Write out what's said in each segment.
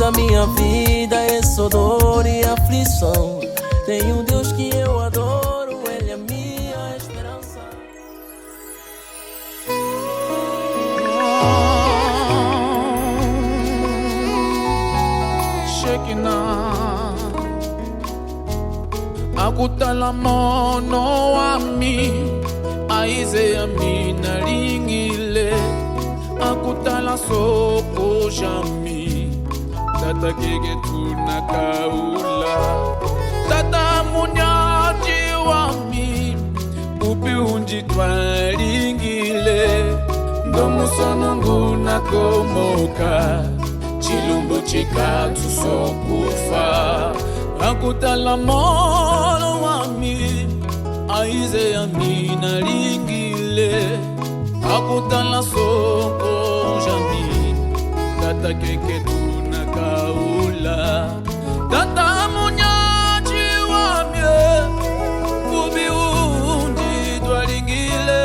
da minha vida é só dor e aflição. Tem um Deus que eu adoro, Ele é minha esperança. Shekinah, akutala mono ami, aize ami na lingile, akutala soko jami, tata kege tuna kaula, tata munyaji wami, upi unji twalingile, ndomu sonungu na komoka. Chilumbu chikatu sokufa, akutala mono wami, aize yami na lingile, akutala soko jami, tata keke tuna kaula, tata munyaji wami, ubi undi twalingile.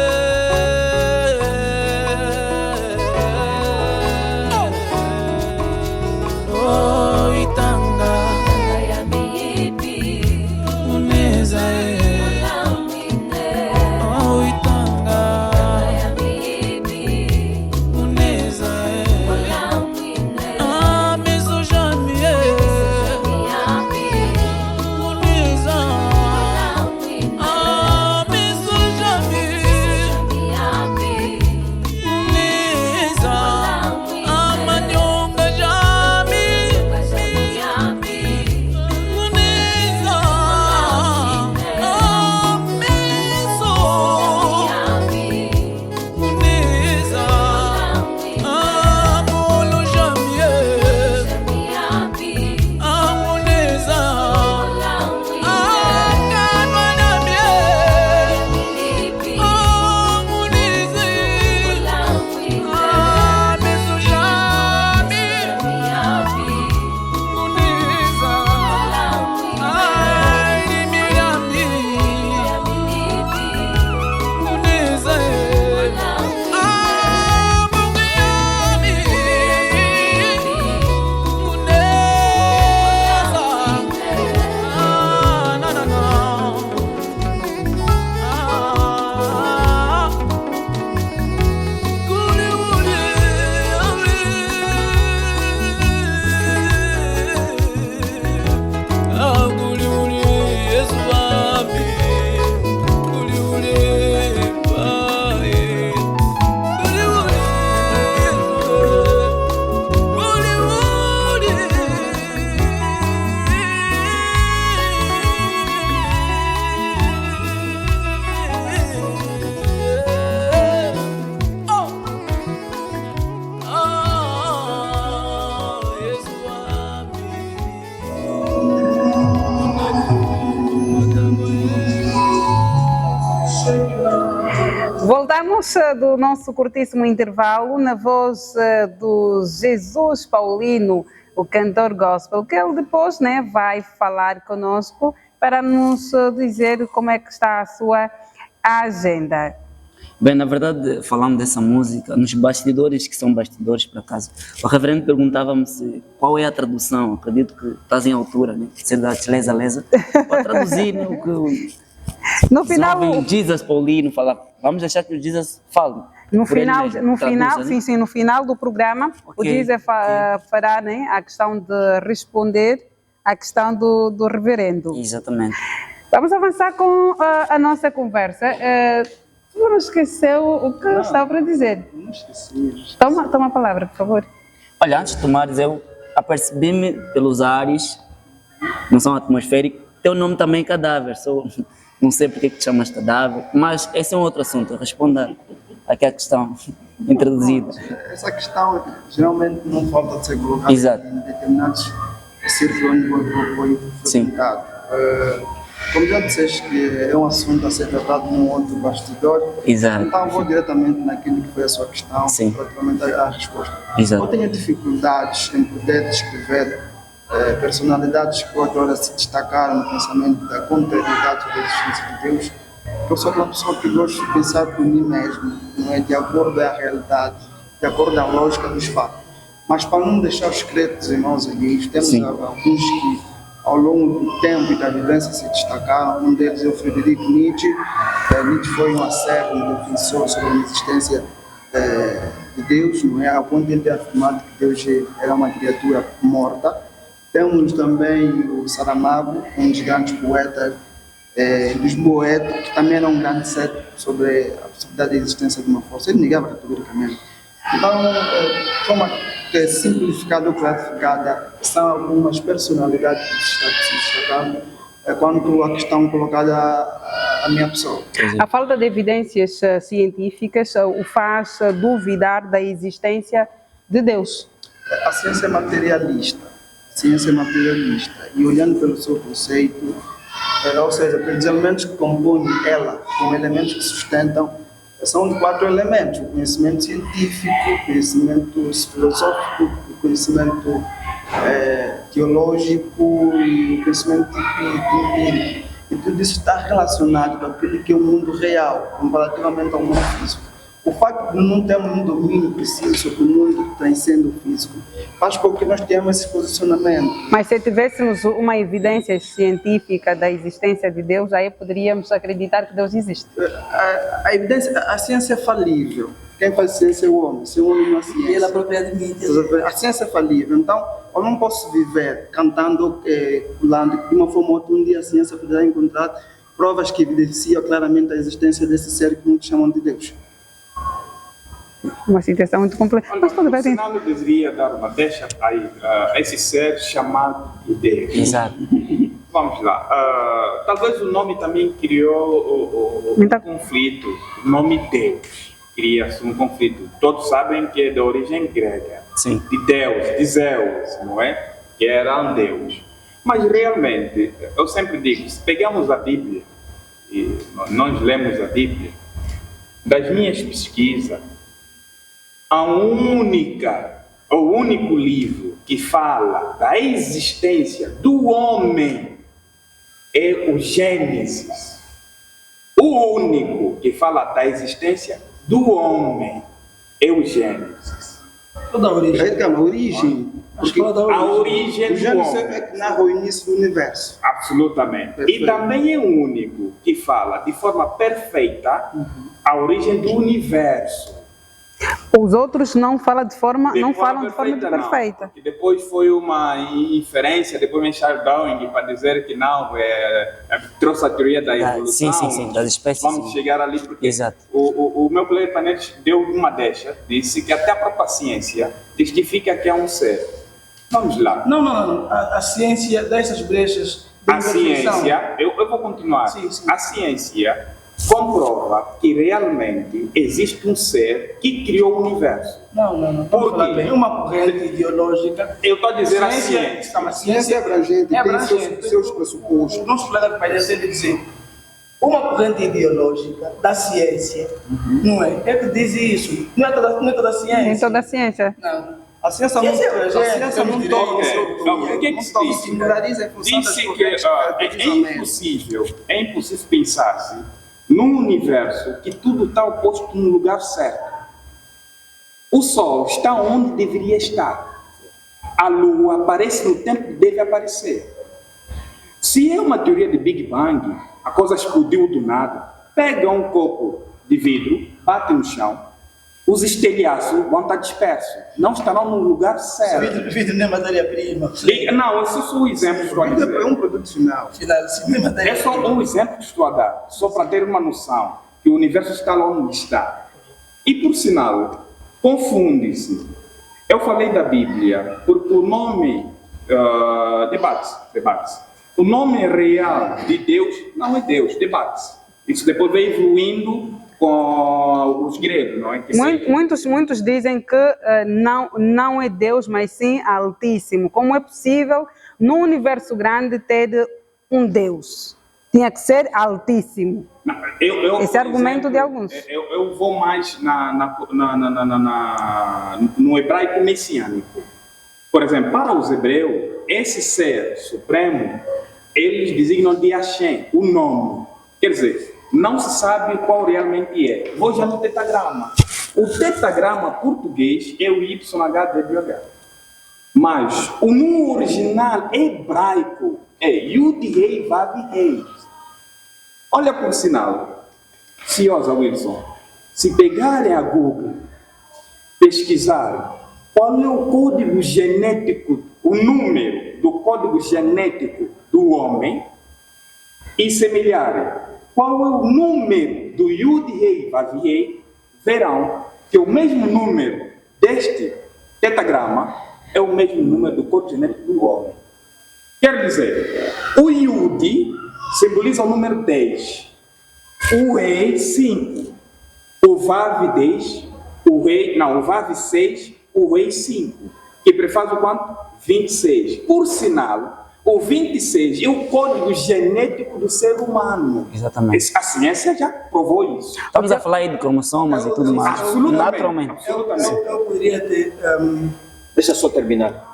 Voltamos do nosso curtíssimo intervalo na voz do Jesus Paulino, o cantor gospel, que ele depois, né, vai falar conosco para nos dizer como é que está a sua agenda. Bem, na verdade, falando dessa música, nos bastidores, que são bastidores por acaso, o reverendo perguntava-me qual é a tradução. Acredito que estás em altura, né? Ser da Lesa Lesa, para traduzir, né, o que no final, o Jesus Paulino fala. Vamos deixar que o Jesus fale. No final, sim, no final do programa, okay, o Jesus fará, né, a questão de responder à questão do reverendo. Exatamente. Vamos avançar com a nossa conversa. Tu não esqueceu o que eu estava para dizer? Não esqueci. Toma a palavra, por favor. Olha, antes de tomares, eu apercebi-me pelos ares, não são atmosféricos. Teu nome também é Cadáver. Não sei porque que te chamas Cadáver, mas esse é um outro assunto. Responda aqui a questão introduzida. Essa questão geralmente não falta de ser colocada em determinados círculos onde o foi frequentado. Como já disseste que é um assunto a ser tratado num outro bastidor, exato, então vou diretamente naquilo que foi a sua questão, praticamente a resposta. Exato. Eu tenho dificuldades em poder descrever personalidades que outrora se destacaram no pensamento da contrariedade da existência de Deus, porque eu sou uma pessoa que gosto de pensar por mim mesmo, não é de acordo à realidade, de acordo à lógica dos fatos. Mas para não deixar os créditos irmãos aqui, temos Sim. alguns que ao longo do tempo e da vivência se destacaram. Um deles é o Frederico Nietzsche. Nietzsche foi um acérrimo defensor sobre a existência de Deus, não é? A ponto de ele ter afirmado que Deus era uma criatura morta. Temos também o Saramago, um dos grandes poetas lisboeta, que também era um grande cético sobre a possibilidade da existência de uma força. Ele negava categoricamente. Então, de forma simplificada ou classificada, são algumas personalidades que se destacaram quanto à questão colocada à minha pessoa. A falta de evidências científicas o faz duvidar da existência de Deus. A ciência é materialista. E olhando pelo seu conceito, ou seja, pelos elementos que compõem ela, como elementos que sustentam, são de 4 elementos: o conhecimento científico, o conhecimento filosófico, o conhecimento teológico e o conhecimento empírico. E tudo isso está relacionado com aquilo que é o mundo real, comparativamente ao mundo físico. O facto de não termos um domínio preciso sobre o mundo que transcende o físico faz com que nós tenhamos esse posicionamento. Mas se tivéssemos uma evidência científica da existência de Deus, aí poderíamos acreditar que Deus existe. A evidência, a ciência é falível. Quem faz ciência é o homem. Se o homem não é ciência. Pela propriedade. A ciência é falível. Então, eu não posso viver cantando, pulando, de uma forma ou outra. Um dia a ciência poderá encontrar provas que evidenciam claramente a existência desse ser que muitos chamam de Deus. Uma situação muito complexa. Mas O Senado deveria dar uma deixa a esse ser chamado de Deus. Exato. Vamos lá. Talvez o nome também criou um conflito. O nome Deus cria-se um conflito. Todos sabem que é de origem grega. Sim. De Deus, de Zeus, não é? Que era um Deus. Mas realmente, eu sempre digo, se pegamos a Bíblia, e nós lemos a Bíblia, das minhas pesquisas, o único livro que fala da existência do homem é o Gênesis. O único que fala da existência do homem é o Gênesis. Toda a origem. A origem. A origem O do Gênesis homem. é que narra o início do universo. Absolutamente. Perfeito. E também é o único que fala de forma perfeita a origem do universo. Os outros não falam de forma perfeita. Não, porque depois foi uma inferência, depois vem Charles Darwin para dizer que não, trouxe a teoria da evolução. Sim, das espécies. Vamos chegar ali porque Exato. o meu colega Panetti deu uma deixa, disse que até a própria ciência testifica que é um ser. Vamos lá. Não. A ciência dessas brechas. A ciência, eu vou continuar. Sim. A ciência comprova que realmente existe um ser que criou o universo. Não. Por Falar quê? bem. Uma corrente ideológica. Eu estou a dizer a Ciência- ciência. A ciência é abrangente, tem seus pressupostos. O nosso colega vai dizer uma corrente ideológica da ciência, não é? É que diz isso. Não é toda a ciência. Nem toda a ciência. Não. A ciência não O que se diz? singulariza em função das Disse que correntes é impossível pensar-se num universo que tudo está posto no lugar certo. O Sol está onde deveria estar. A Lua aparece no tempo que deve aparecer. Se é uma teoria de Big Bang, a coisa explodiu do nada. Pega um copo de vidro, bate no chão, os estelhaços vão estar dispersos. Não estarão no lugar certo. Vidro não é matéria-prima. Não, esse é só um exemplo que estou a dizer. É um produto final. Final, sim, não é É matéria-prima. só um exemplo que estou a dar, só para ter uma noção que o universo está lá onde está. E por sinal, confunde-se. Eu falei da Bíblia porque o nome, debate-se. O nome real de Deus não é Deus, debate-se. Isso depois vem evoluindo com os gregos, não é? Que Muitos dizem que não é Deus, mas sim Altíssimo. Como é possível, num universo grande, ter um Deus? Tinha que ser Altíssimo. Não, Esse é o argumento de alguns. Eu vou mais no hebraico messiânico. Por exemplo, para os hebreus, esse ser supremo, eles designam de Hashem, o nome. Quer dizer, não se sabe qual realmente é. Vou já no tetagrama. O tetagrama português é o YHWH. Mas o número original hebraico é Yud-Hei Vav-Hei. Olha por sinal, Ciosa Wilson, se pegarem a Google, pesquisar qual é o código genético, o número do código genético do homem e semelharem qual é o número do Yud-Hei Vav-Hei, verão que o mesmo número deste tetagrama é o mesmo número do código genético do homem. Quer dizer, o Yud simboliza o número 10, o Rei 5, o Vav 10, o Vav 6, o Rei 5, que prefaz o quanto? 26. Por sinal, o 26 é o código genético do ser humano. Exatamente. A ciência já provou isso. Estamos a falar aí de cromossomas e tudo mais. Naturalmente. Eu poderia ter... Deixa só terminar.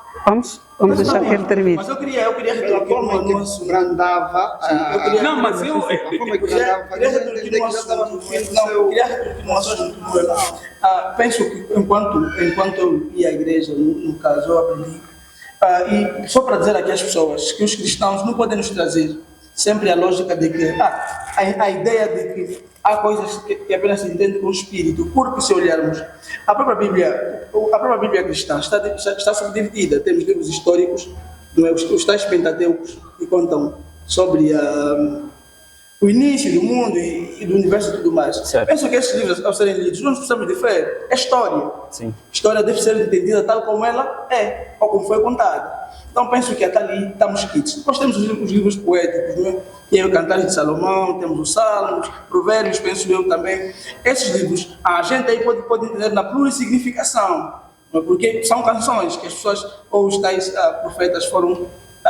Vamos deixar que ele termine. Mas eu queria Pela forma que nosso... brandava... Não, mas eu... Queria retornar no assunto. Queria retornar no assunto. Penso que enquanto eu ia à igreja, no caso, eu aprendi. E só para dizer aqui às pessoas que os cristãos não podem nos trazer sempre a lógica de que a ideia de que há coisas que apenas se entende com o espírito, porque se olharmos a própria Bíblia cristã está subdividida. Temos livros históricos, os tais Pentateucos, que contam sobre o início do mundo e do universo e tudo mais. Certo. Penso que esses livros, ao serem lidos, não precisamos de fé, é história. Sim. História deve ser entendida tal como ela é, ou como foi contada. Então penso que até ali estamos quites. Depois temos os livros poéticos, não é? E aí o Cantares de Salomão, temos os Salmos, Provérbios, penso eu também. Esses livros, a gente aí pode entender na plurissignificação, não é? Porque são canções que as pessoas, ou os tais profetas foram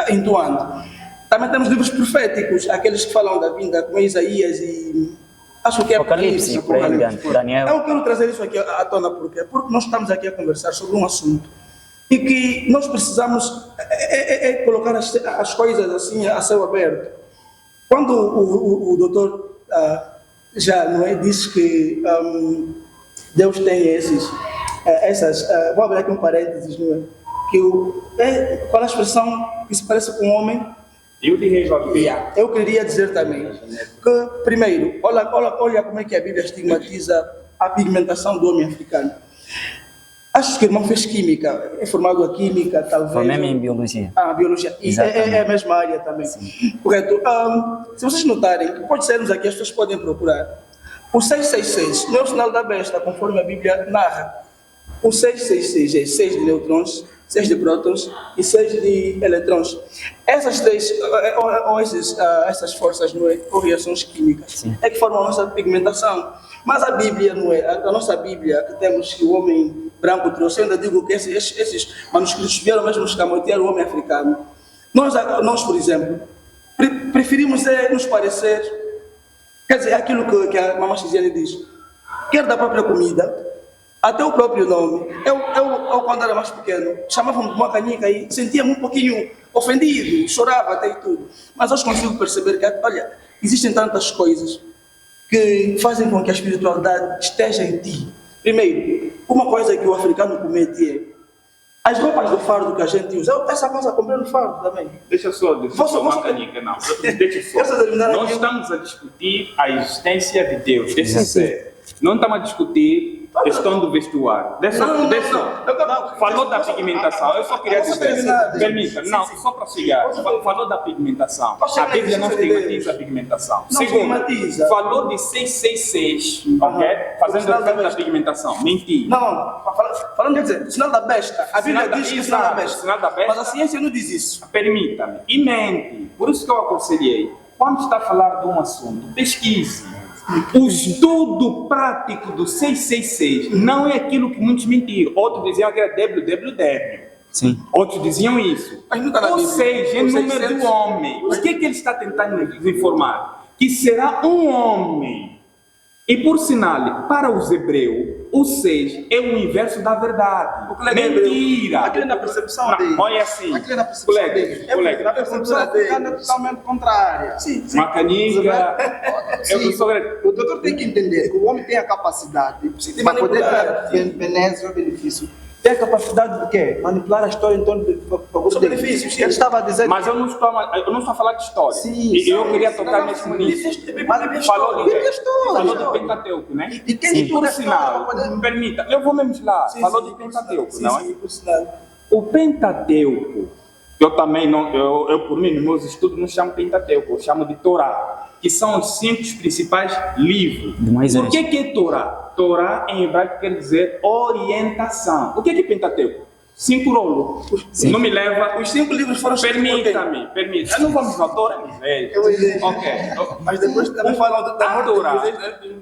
entoando. Também temos livros proféticos, aqueles que falam da vinda, como Isaías e... Acho que é Apocalipse, por aí, Daniel. Eu quero trazer isso aqui à tona, porque nós estamos aqui a conversar sobre um assunto e que nós precisamos colocar as coisas assim a céu aberto. Quando o doutor já não é, diz que Deus tem essas, vou abrir aqui um parênteses, não é? Que qual a expressão que se parece com um homem? Eu queria dizer também que, primeiro, olha como é que a Bíblia estigmatiza a pigmentação do homem africano. Acho que o irmão fez química, é formado a química, talvez. Formei-me em biologia. Biologia. E é a mesma área também. Sim. Correto. Se vocês notarem, pode sermos aqui, as pessoas podem procurar. O 666 não é o sinal da besta, conforme a Bíblia narra. O 666 é 6 de neutrons, 6 de prótons e 6 de eletrons. Essas três, essas forças, não é, ou reações químicas, sim, é que formam a nossa pigmentação. Mas a Bíblia, não é, a nossa Bíblia, que temos que o homem branco trouxe, eu ainda digo que esses manuscritos vieram mesmo escamotear o homem africano. Nós, por exemplo, preferimos nos parecer, quer dizer, aquilo que a mamãe Xiziane diz, quer da própria comida, até o próprio nome. Eu quando era mais pequeno, chamavam-me de uma canica e sentia-me um pouquinho ofendido, chorava até e tudo. Mas hoje consigo perceber que, olha, existem tantas coisas que fazem com que a espiritualidade esteja em ti. Primeiro, uma coisa que o africano comete é as roupas do fardo que a gente usa. Eu peço a casa a comprar no fardo também. Deixa só uma canica, não. Deixa só. Nós estamos a discutir a existência de Deus, desse ser. Não estamos a discutir a questão do vestuário. Falou da pigmentação. Eu só queria dizer. Permita, não, só para chegar. Falou da pigmentação. A Bíblia não estigmatiza a pigmentação. Segundo, falou de 666, ok? Fazendo referência da pigmentação. Mentira. Não, falando de dizer, sinal da besta. A Bíblia diz que é sinal da besta. Mas a ciência não diz isso. Permita-me. E mente. Por isso que eu aconselhei. Quando está a falar de um assunto, pesquise. O estudo prático do 666 não é aquilo que muitos mentiram. Outros diziam que era www. Sim. Outros diziam isso. Ou seja, é número do homem. O que é que ele está tentando nos informar? Que será um homem. E por sinal, para os hebreus, o 6 é o inverso da verdade. Mentira. Aquilo é na percepção dele. Olha assim. Aquilo é na percepção dele. Colega. A percepção africana é totalmente contrária. Sim. Uma canica. O doutor tem que entender que o homem tem a capacidade para poder ter benefício tem a capacidade de quê? Manipular a história em torno de benefícios. Ele estava a dizer. Mas eu não estou a falar de história. Sim, e eu queria tocar mesmo nisso. Falou do Pentateuco, né? E quem por sinal, me permita, eu vou mesmo lá. Falou do Pentateuco, não é? O Pentateuco, eu também não, eu por mim, nos meus estudos não chamo Pentateuco, eu chamo de Torá, que são os 5 principais livros. O que é Torá? Torá em hebraico quer dizer orientação. O que é Pentateuco? 5 rolos. Não me leva. Os 5 livros foram Permita-me. Eu não vou me dizer, Torá é ok. Mas depois também falam da Torá.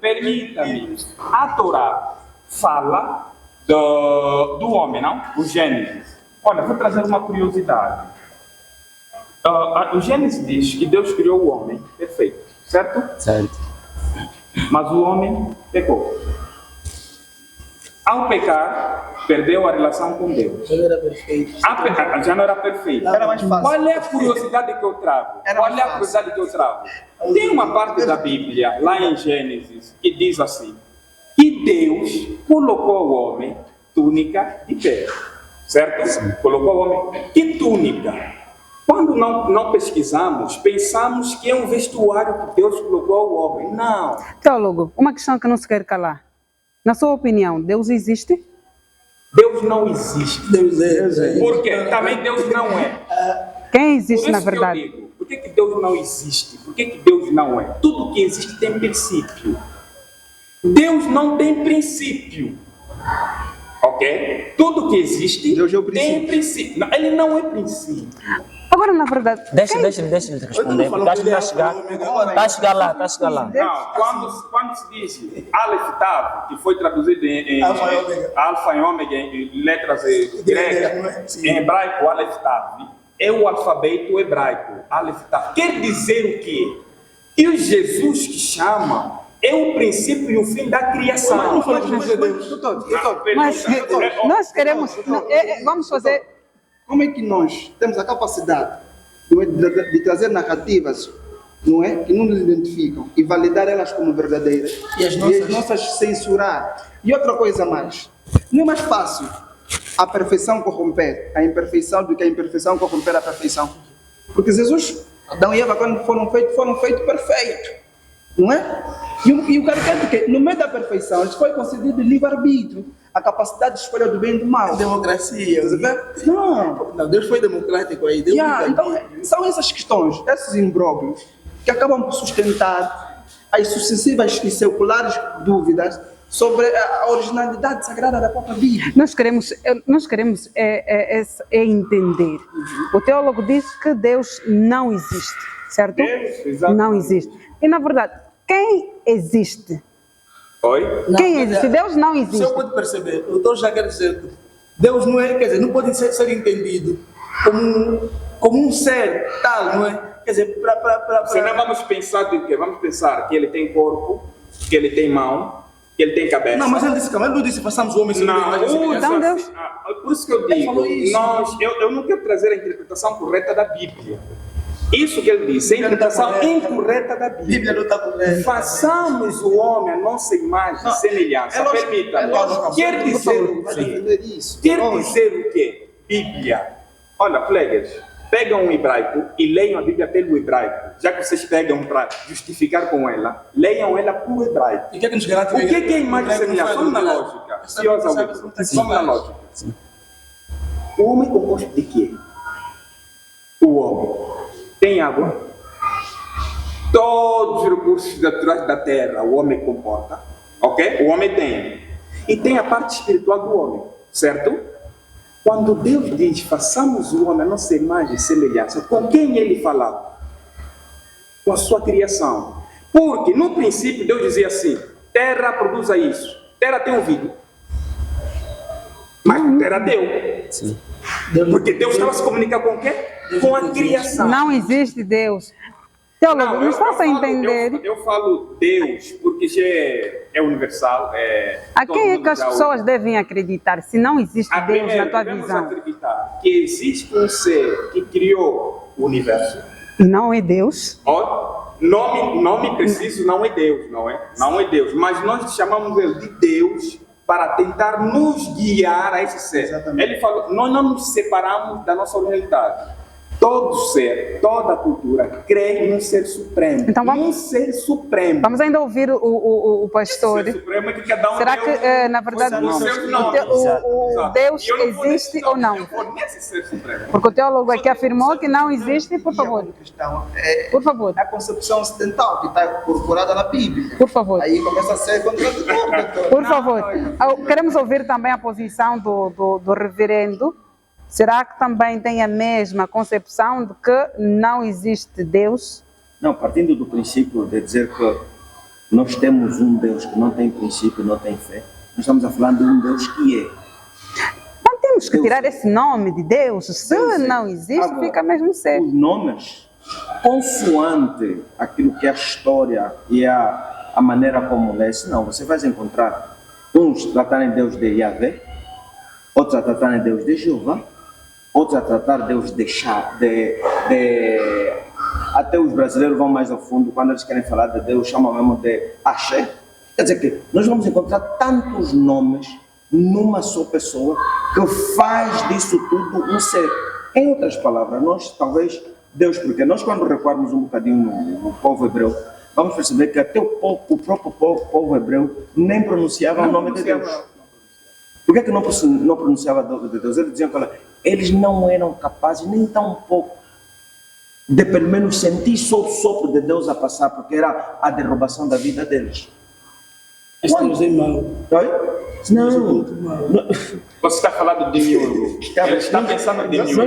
Permita-me. A Torá fala do homem, não? O Gênesis. Olha, vou trazer uma curiosidade. O Gênesis diz que Deus criou o homem perfeito, certo? Certo. Mas o homem pecou. Ao pecar, perdeu a relação com Deus. Já não era perfeito. Já não era perfeito. Era mais fácil. Qual é a curiosidade que eu trago? Tem uma parte da Bíblia, lá em Gênesis, que diz assim, que Deus colocou o homem túnica de pele. Certo? Sim. Colocou o homem. Que túnica? Quando não pesquisamos, pensamos que é um vestuário que Deus colocou ao homem. Não. Teólogo, uma questão que não se quer calar. Na sua opinião, Deus existe? Deus não existe. Deus é. Por quê? Também Deus não é. Quem existe na verdade? Eu digo, por que Deus não existe? Por que Deus não é? Tudo que existe tem princípio. Deus não tem princípio. Ok? Tudo que existe tem princípio. Não, ele não é princípio. Agora, na verdade... Deixa ele responder, porque acho que vai chegar. Está a chegar lá. Não, quando se diz Aleph Tav, que foi traduzido em Alfa e Ômega, em letras gregas, em hebraico, Aleph Tav, é o alfabeto hebraico, Aleph Tav. Quer dizer o quê? Que o Jesus que chama é o princípio e o fim da criação. Mas nós queremos... Vamos fazer... Como é que nós temos a capacidade de trazer narrativas, não é, que não nos identificam e validar elas como verdadeiras e as nossas censurar? E outra coisa mais, não é mais fácil a perfeição corromper a imperfeição do que a imperfeição corromper a perfeição? Porque Jesus, Adão e Eva, quando foram feitos perfeitos, não é? E o cara quer que no meio da perfeição lhes foi concedido livre-arbítrio, a capacidade de escolha do bem e do mal. Democracia. Não, Deus foi democrático aí. Então, são essas questões, esses imbróglios, que acabam por sustentar as sucessivas e seculares dúvidas sobre a originalidade sagrada da própria Bíblia. Nós queremos entender. O teólogo diz que Deus não existe, certo? Deus, não existe. E, na verdade, quem existe? Oi? Quem existe? Deus não existe. O senhor pode perceber, o doutor já quer dizer que Deus não é, quer dizer, não pode ser entendido como um ser tal, não é? Quer dizer, Senão vamos pensar de quê? Vamos pensar que ele tem corpo, que ele tem mão, que ele tem cabeça. Não, mas ele não disse façamos o homem sem então Deus... Por isso que eu digo, eu não quero trazer a interpretação correta da Bíblia. Isso que ele disse, a interpretação incorreta da Bíblia. Bíblia não está correta. Façamos o homem a nossa imagem e semelhança. Permita-me. Quer dizer o quê? Quer dizer o quê? Bíblia. Olha, colegas, pegam um hebraico e leiam a Bíblia pelo hebraico. Já que vocês pegam para justificar com ela, leiam ela por hebraico. E o que é que nos garante? O que é imagem e semelhança? Vamos na lógica. Vamos na lógica. O homem é composto de quê? O homem tem água, todos os recursos naturais da terra o homem comporta, ok? O homem tem. E tem a parte espiritual do homem, certo? Quando Deus diz, façamos o homem a nossa imagem e semelhança, com quem ele falava? Com a sua criação. Porque no princípio Deus dizia assim, terra produza isso, terra tem ouvido. Mas terra deu. Sim. Porque Deus estava se comunicando com o quê? Com a criação. Não existe Deus. Teólogo, nos faça entender. Eu falo Deus porque já é universal. A quem é que as pessoas devem acreditar se não existe Deus na tua visão? Acreditar que existe um ser que criou o universo. E não é Deus? Nome preciso não é Deus, não é? Não é Deus. Mas nós chamamos ele de Deus para tentar nos guiar a esse ser. Exatamente. Ele falou, nós não nos separamos da nossa realidade. Todo ser, toda cultura crê num ser supremo. Então num ser supremo. Vamos ainda ouvir o pastor. Ser supremo é que cada um Será deu que, na verdade, os seus nomes. o Exato. Deus E eu não vou existe nesse ou não? Eu vou nesse ser supremo. Porque o teólogo aqui afirmou que não existe, por favor. Questão é Por favor, a concepção ocidental que está incorporada na Bíblia. por favor. Aí começa a ser contraditório. Por favor. Queremos ouvir também a posição do reverendo. Será que também tem a mesma concepção de que não existe Deus? Não, partindo do princípio de dizer que nós temos um Deus que não tem princípio, não tem fé, nós estamos a falar de um Deus que é. Não temos que tirar esse nome de Deus. Se não existe, Agora, fica mesmo ser. Os nomes, consoante aquilo que é a história e a maneira como lê, senão você vai encontrar uns tratarem Deus de Yahvé, outros a tratarem Deus de Jeová, outros a tratar Deus de até os brasileiros vão mais a fundo, quando eles querem falar de Deus, chamam mesmo de Axé. Quer dizer que nós vamos encontrar tantos nomes numa só pessoa que faz disso tudo um ser. Em outras palavras, nós talvez, Deus, porque nós quando recuarmos um bocadinho no povo hebreu, vamos perceber que até o próprio povo hebreu nem pronunciava o nome de Deus. Por que não pronunciava de Deus? Eles diziam que eles não eram capazes, nem tão pouco, de pelo menos sentir só o sopro de Deus a passar, porque era a derrubação da vida deles. Estamos em mal. Oi? Não. Você está falando de mim, Ele está pensando de mim.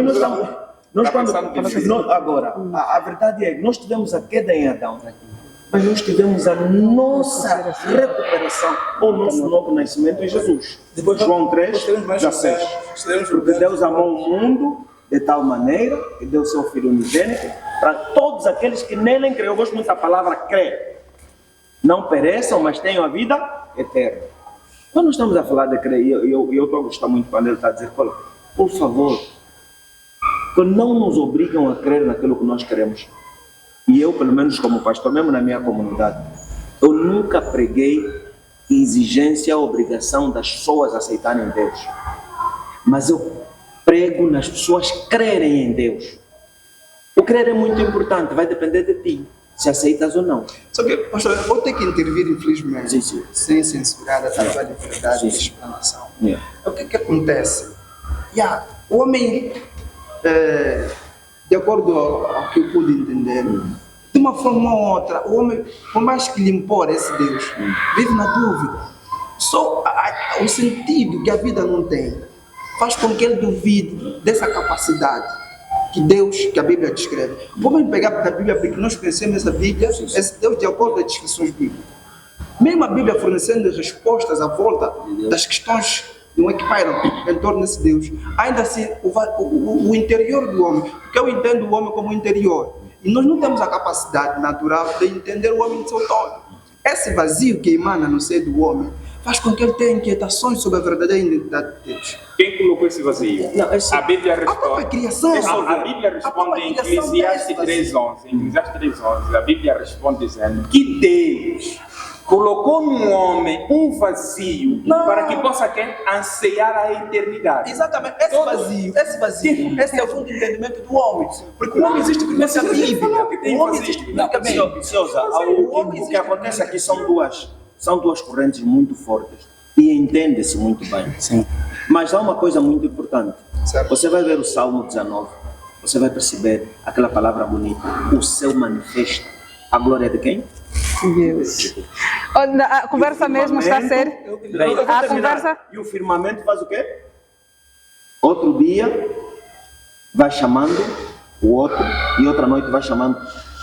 Agora, a verdade é que nós tivemos a queda em Adão, mas nós tivemos a nossa recuperação, o nosso novo nascimento em Jesus. Depois, João 3, teremos mais 16. Porque Deus amou o mundo de tal maneira que deu seu Filho unigênito para todos aqueles que nele creem. Eu gosto muito da palavra crer. Não pereçam, mas tenham a vida eterna. Quando nós estamos a falar de crer, eu estou a gostar muito quando ele está a dizer, por favor, que não nos obrigam a crer naquilo que nós queremos. E eu, pelo menos como pastor, mesmo na minha comunidade, eu nunca preguei exigência, obrigação das pessoas aceitarem Deus. Mas eu prego nas pessoas crerem em Deus. O crer é muito importante, vai depender de ti, se aceitas ou não. Só que, pastor, eu vou ter que intervir, infelizmente, Sim. sem censurar a tua liberdade de explanação. O que acontece? O homem, de acordo ao que eu pude entender, de uma forma ou outra, o homem, por mais que lhe impor esse Deus, vive na dúvida. Só o sentido que a vida não tem faz com que ele duvide dessa capacidade que a Bíblia descreve. Vamos pegar da Bíblia, porque nós conhecemos essa Bíblia, esse Deus de acordo com as descrições bíblicas. Mesmo a Bíblia fornecendo respostas à volta das questões que pairam em torno desse Deus. Ainda assim, o interior do homem, porque eu entendo o homem como interior, e nós não temos a capacidade natural de entender o homem de seu todo. Esse vazio que emana no ser do homem faz com que ele tenha inquietações sobre a verdadeira identidade de Deus. Quem colocou esse vazio? A Bíblia responde. A própria criação. A Bíblia responde em Eclesiastes 3:11. Em Eclesiastes 3:11, a Bíblia responde dizendo que Deus colocou no homem um vazio para que possa anseiar a eternidade. Exatamente, esse vazio, esse é o fundo do entendimento do homem. Porque o homem existe por meio da Bíblia. O homem existe por meio da Bíblia. O que acontece aqui são duas correntes muito fortes e entende-se muito bem. Sim. Mas há uma coisa muito importante. Certo. Você vai ver o Salmo 19, você vai perceber aquela palavra bonita, o céu manifesta a glória de quem? Deus. A conversa mesmo está a ser. A conversa. E o firmamento faz o quê? Outro dia vai chamando o outro e outra noite vai chamando.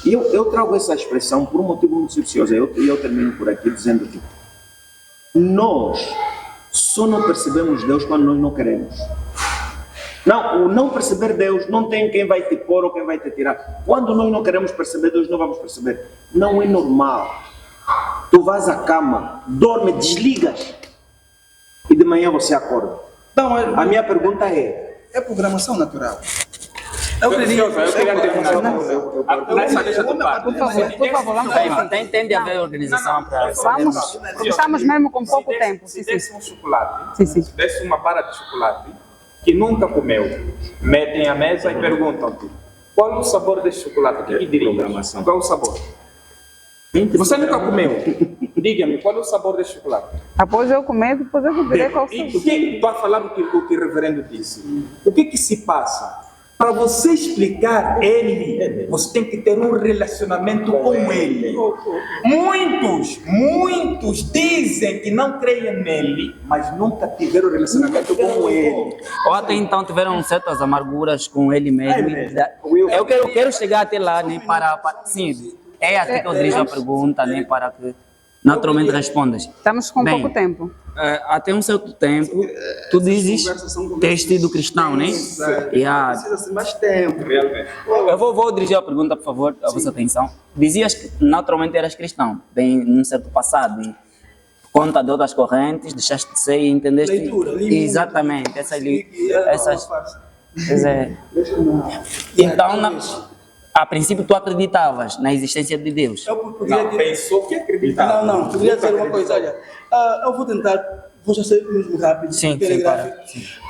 E eu trago essa expressão por um motivo muito precioso. Eu termino por aqui dizendo que nós só não percebemos Deus quando nós não queremos. Não, o não perceber Deus não tem quem vai te pôr ou quem vai te tirar. Quando nós não queremos perceber Deus, não vamos perceber. Não é normal. Tu vais à cama, dorme, desligas e de manhã você acorda. Então, a minha pergunta é programação natural. Eu queria terminar. Nessa deixa do par. Por favor, vamos lá. Tem a ver a organização para... Vamos, porque estamos mesmo com pouco tempo. Se desse um chocolate, Sim. se desse uma barra de chocolate que nunca comeu, metem à mesa e perguntam-te qual é o sabor desse chocolate? O que diria? Qual é o sabor? Você nunca comeu? Diga-me, qual é o sabor desse chocolate? Após eu comer, depois eu vou dizer qual E o que vai falar o que o reverendo disse? O que se passa? Para você explicar ele, você tem que ter um relacionamento com ele. Muitos dizem que não creem nele, mas nunca tiveram relacionamento com ele. Ou até então tiveram certas amarguras com ele mesmo. Eu quero chegar até lá, né, sim, é aqui que eu dirijo a pergunta, né, para que naturalmente respondas. Estamos com pouco tempo. Até um certo tempo, tu dizes ter sido cristão, né? Precisa ser mais tempo. Eu vou dirigir a pergunta, por favor, a vossa atenção. Dizias que naturalmente eras cristão, bem num certo passado, e por conta de outras correntes, deixaste de ser e entendeste. Leitura, exatamente, Então, a princípio, tu acreditavas na existência de Deus. Pensou que acreditava. Não, queria dizer uma coisa, olha, eu vou já ser mesmo rápido, telegráfico.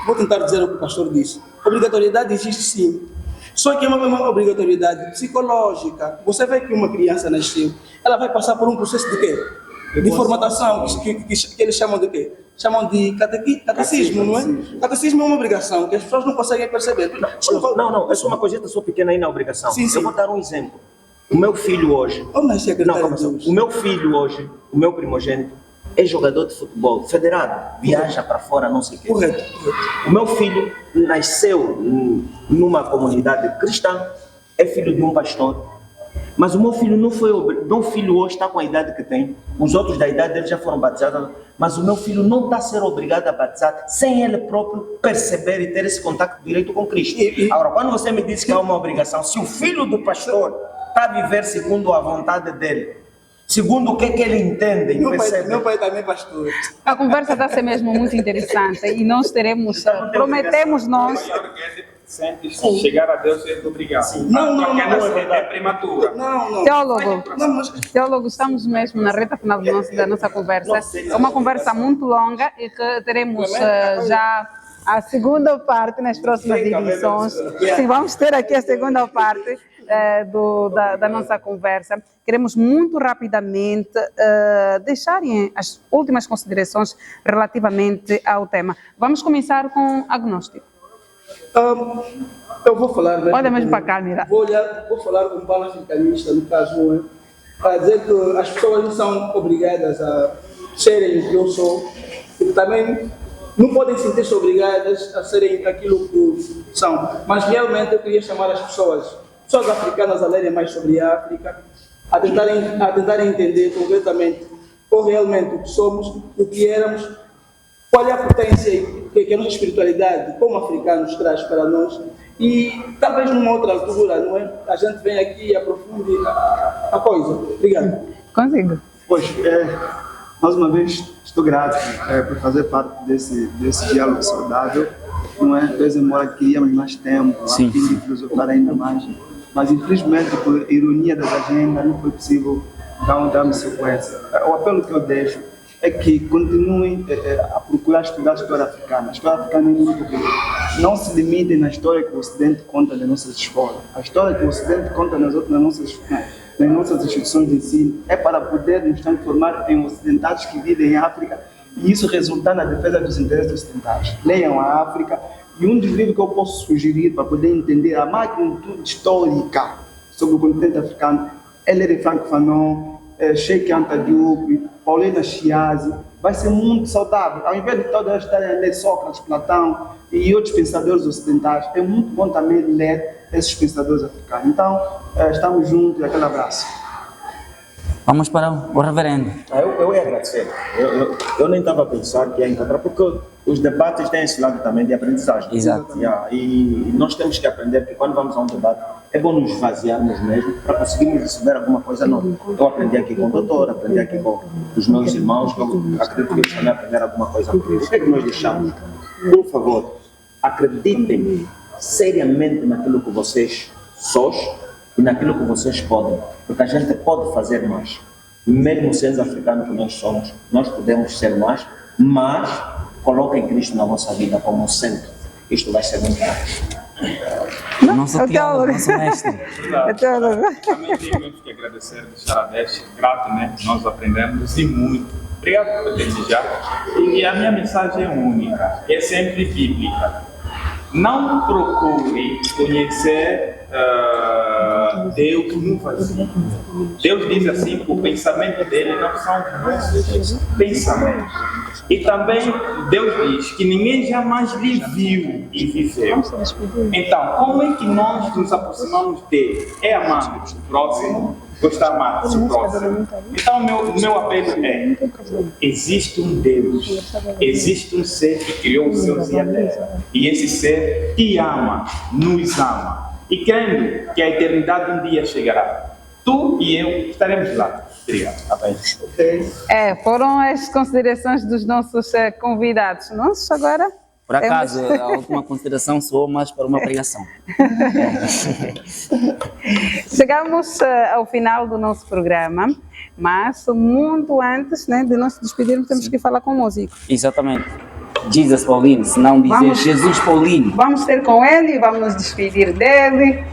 Vou tentar dizer o que o pastor disse. Obrigatoriedade existe sim, só que é uma obrigatoriedade psicológica. Você vê que uma criança nasceu, ela vai passar por um processo de quê? De formatação, que eles chamam de quê? Chamam de catecismo, não é? Catecismo é uma obrigação que as pessoas não conseguem perceber. Não, é só uma coisita só pequena aí na obrigação. Sim. Eu vou dar um exemplo. O meu filho hoje, o meu primogênito, é jogador de futebol, federado, viaja para fora, não sei o quê. Correto. O meu filho nasceu numa comunidade cristã, é filho de um pastor. Mas o meu filho meu filho hoje está com a idade que tem, os outros da idade dele já foram batizados, mas o meu filho não está a ser obrigado a batizar sem ele próprio perceber e ter esse contato direto com Cristo. Agora, quando você me diz que há uma obrigação, se o filho do pastor está a viver segundo a vontade dele, segundo o que ele entende e percebe... Meu pai também é pastor. A conversa está a ser mesmo muito interessante e nós teremos, prometemos nós... Chegar a Deus é obrigado. Não, é prematura. Não. Teólogo, estamos mesmo na reta final da nossa conversa. É uma conversa muito longa e que teremos já a segunda parte nas próximas edições. Sim, vamos ter aqui a segunda parte da nossa conversa. Queremos muito rapidamente deixarem as últimas considerações relativamente ao tema. Vamos começar com agnóstico. Eu vou falar olha mesmo para a câmera. Vou falar como panafricanista, no caso, para dizer que as pessoas não são obrigadas a serem o que eu sou, e também não podem sentir-se obrigadas a serem aquilo que são. Mas realmente eu queria chamar as pessoas africanas a lerem mais sobre a África, a tentarem entender concretamente ou realmente o que somos, o que éramos, qual é a potência que a nossa espiritualidade como africanos traz para nós, e talvez numa outra altura, não é? A gente vem aqui e aprofunde a coisa. Obrigado. Consigo. Pois, mais uma vez, estou grato por fazer parte desse diálogo saudável, não é? Talvez embora queríamos mais tempo, a fim de filosofar ainda mais, mas infelizmente, por ironia das agendas, não foi possível dar sequência. O apelo que eu deixo é que continuem a procurar estudar a história africana. A história africana é muito rica. Não se limitem na história que o Ocidente conta das nossas escolas. A história que o Ocidente conta nas nossas instituições de ensino é para poder nos transformar em ocidentais que vivem em África e isso resultar na defesa dos interesses ocidentais. Leiam a África, e um dos livros que eu posso sugerir para poder entender a magnitude histórica sobre o continente africano é ler Frank Fanon, Sheikh Anta Diop, Paulina Chiasi. Vai ser muito saudável. Ao invés de todas estarem a ler Sócrates, Platão e outros pensadores ocidentais, é muito bom também ler esses pensadores africanos. Então, estamos juntos e aquele abraço. Vamos para o reverendo. Eu ia agradecer. Eu nem estava a pensar que ia encontrar, porque os debates têm esse lado também de aprendizagem. Exato. E nós temos que aprender que quando vamos a um debate, é bom nos esvaziarmos mesmo para conseguirmos receber alguma coisa nova. Eu aprendi aqui com o doutor, aprendi aqui com os meus irmãos, que eu acredito que eles também aprenderam alguma coisa. O que é que nós deixamos? Por favor, acreditem seriamente naquilo que vocês sois e naquilo que vocês podem, porque a gente pode fazer mais. Mesmo sendo africano que nós somos, nós podemos ser mais, mas coloquem Cristo na vossa vida como centro. Isto vai ser muito bom. Nosso teólogo, nosso mestre. Também temos que agradecer, deixar a Deus grato, né? Nós aprendemos e muito. Obrigado por desejar. E a minha mensagem é única, é sempre bíblica. Não procure conhecer Deus no vazio. Deus diz assim que o pensamento dele não são nossos pensamentos. E também Deus diz que ninguém jamais lhe viu e viveu. Então, como é que nós nos aproximamos dele? É amando o próximo, gostar mais do próximo. Então, meu apelo é: existe um Deus, existe um ser que criou os céus e a terra. E esse ser te ama, nos ama. E crendo que a eternidade um dia chegará, tu e eu estaremos lá. Obrigado. Foram as considerações dos nossos convidados. Nós agora... Por acaso, a última consideração soou mais para uma pregação. Chegamos ao final do nosso programa, mas muito antes, né, de nós despedirmos, temos que falar com o músico. Exatamente. Jesus Paulino, se não dizer Jesus Paulino. Vamos ter com ele e vamos nos despedir dele.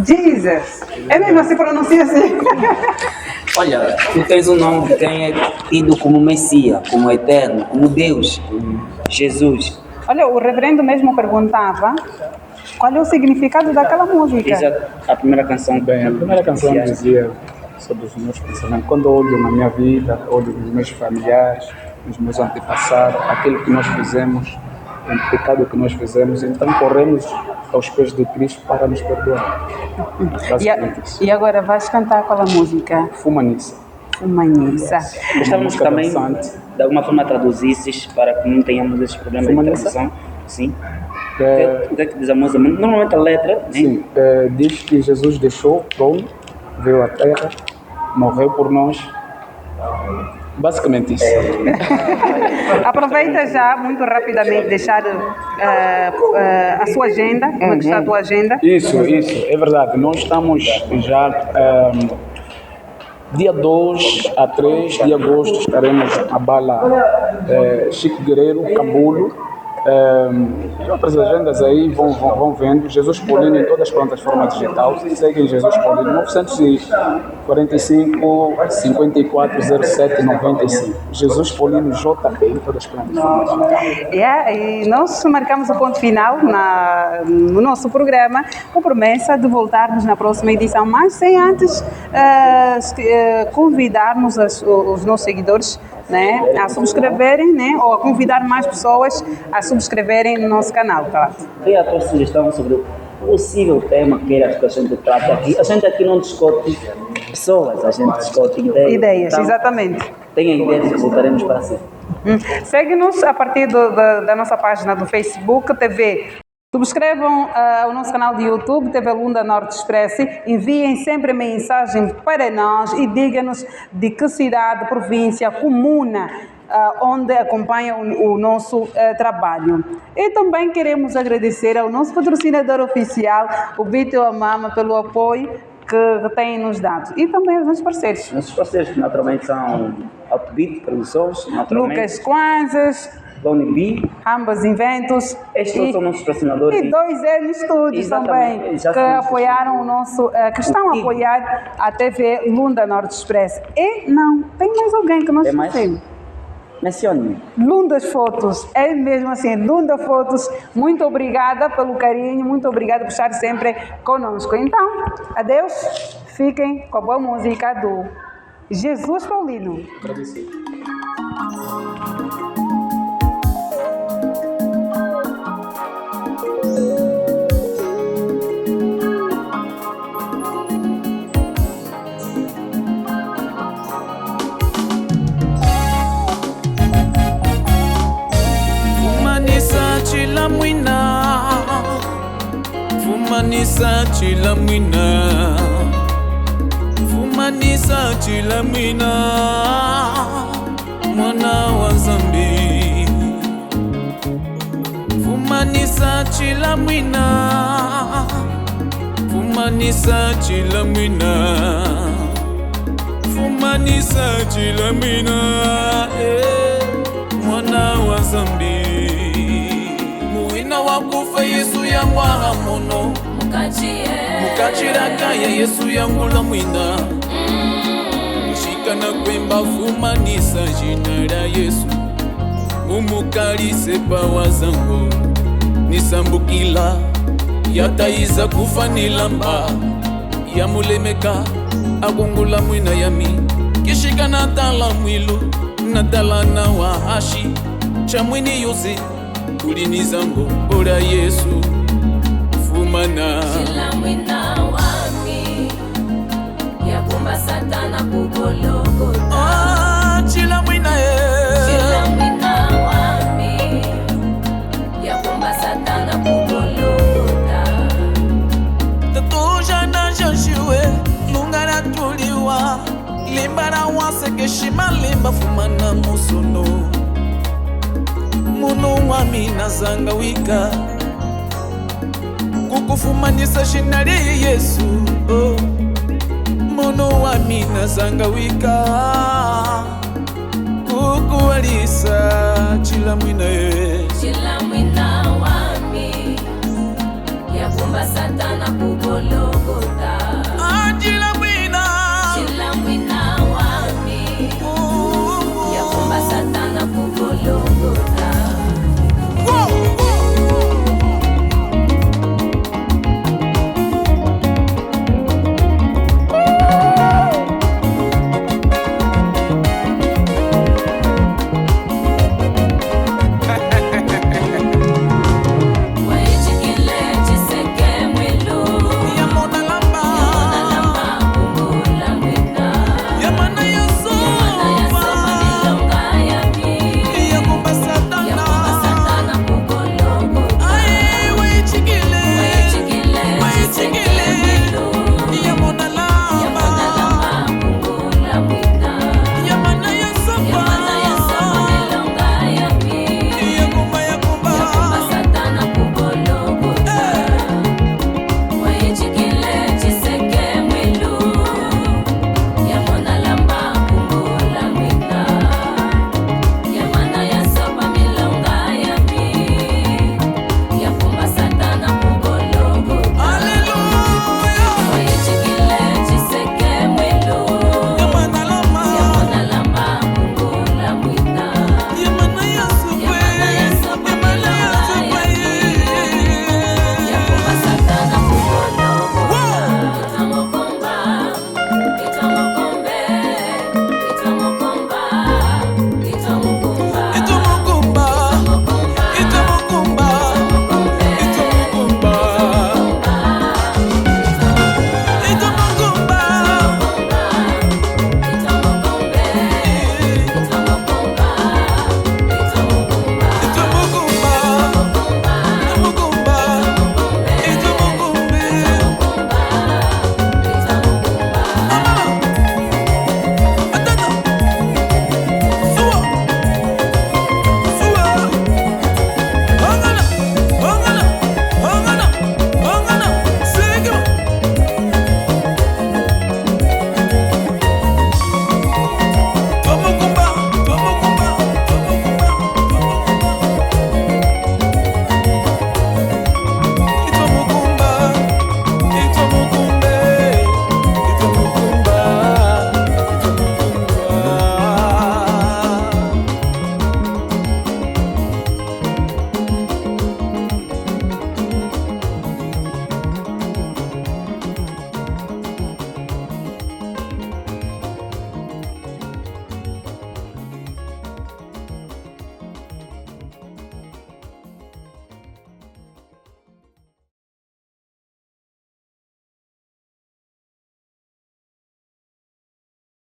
Jesus. É mesmo assim, pronuncia assim. Olha, tu tens o nome de quem é tido como Messias, como Eterno, como Deus, como Jesus. Olha, o reverendo mesmo perguntava qual é o significado daquela música. Exato. A primeira canção. Bem, a primeira canção dizia sobre os meus pensamentos. Quando eu olho na minha vida, olho nos meus familiares, nos meus antepassados, aquilo que nós fizemos, o pecado que nós fizemos, então corremos aos pés de Cristo para nos perdoar. E agora vais cantar aquela música? Fumanissa. Fumanissa. Gostávamos também de alguma forma traduzisses para que não tenhamos esses problemas de tradução. Sim. O que é que diz a música? Normalmente a letra, né? Sim, diz que Jesus deixou o trono, veio à terra, morreu por nós. Basicamente isso. Aproveita já muito rapidamente deixar a sua agenda, como é que está a tua agenda? Isso, é verdade. Nós estamos já dia 2 a 3 de agosto estaremos a Bala Chico Guerreiro, Cambulo. E outras agendas aí vão vendo. Jesus Paulino em todas as plataformas digitais. Seguem Jesus Paulino 945 54 07 95. Jesus Paulino JP em todas as plataformas digitais. E nós marcamos o ponto final no nosso programa com promessa de voltarmos na próxima edição, mas sem antes convidarmos os nossos seguidores, né, a subscreverem, né, ou a convidar mais pessoas a subscreverem no nosso canal, tá? Queria a tua sugestão sobre o possível tema que queiras que a gente trate aqui. A gente aqui não discute pessoas, a gente discute ideias. Então, exatamente. Tenha ideias e voltaremos para si. Segue-nos a partir da nossa página do Facebook TV. Subscrevam o nosso canal de YouTube, TV Lunda Norte Express. Enviem sempre mensagem para nós e digam-nos de que cidade, província, comuna, onde acompanham o nosso trabalho. E também queremos agradecer ao nosso patrocinador oficial, o Vitor Amama, pelo apoio que tem nos dado. E também aos nossos parceiros. Nossos parceiros, naturalmente, são Outbeat Produções, Lucas Kwanzas, Donny B, ambas Inventos. Estes são nossos patrocinadores. E 2N Studios também, que apoiaram o nosso, que estão a apoiar a TV Lunda Norte Express. E não, tem mais alguém que nós esquecemos. Mencione. Lundas Fotos, é mesmo assim, Lunda Fotos, muito obrigada pelo carinho, muito obrigada por estar sempre conosco. Então, adeus, fiquem com a boa música do Jesus Paulino. Agradecido. Fumanisa chilamina, fumanisa chilamina, mwana wa Zambi. fumanisa chilamwina, fumanisa chilamwina, fumanisa chilamwina, mwana wa zambi. Muina wakufa Yesu yangu ahamono, mukachiraka ya Yesu yangu la mwina. Shikana kwemba fumanisa jina la Yesu, umukalise pawa zangu. Nisambukila yataiza kufa nilamba, ya mulemeka agungula mwina yami. Kishika natala mwilu natala na wahashi, chamwini yuzi kulini zangu ora Yesu fumana. Chila mwina wami yakumba satana kugologota. Chila mwina Chila mwina wami yakumba satana kugologota. Tatuja na jashiwe lungara tuliwa, limbara waseke shima limba fumana musono. Muno wami nazanga wika kukufumanisa jina la Yesu. Muno wami nazanga wika kukuwalisa chila mwina. Chila mwina wami yakumba satana kugologota.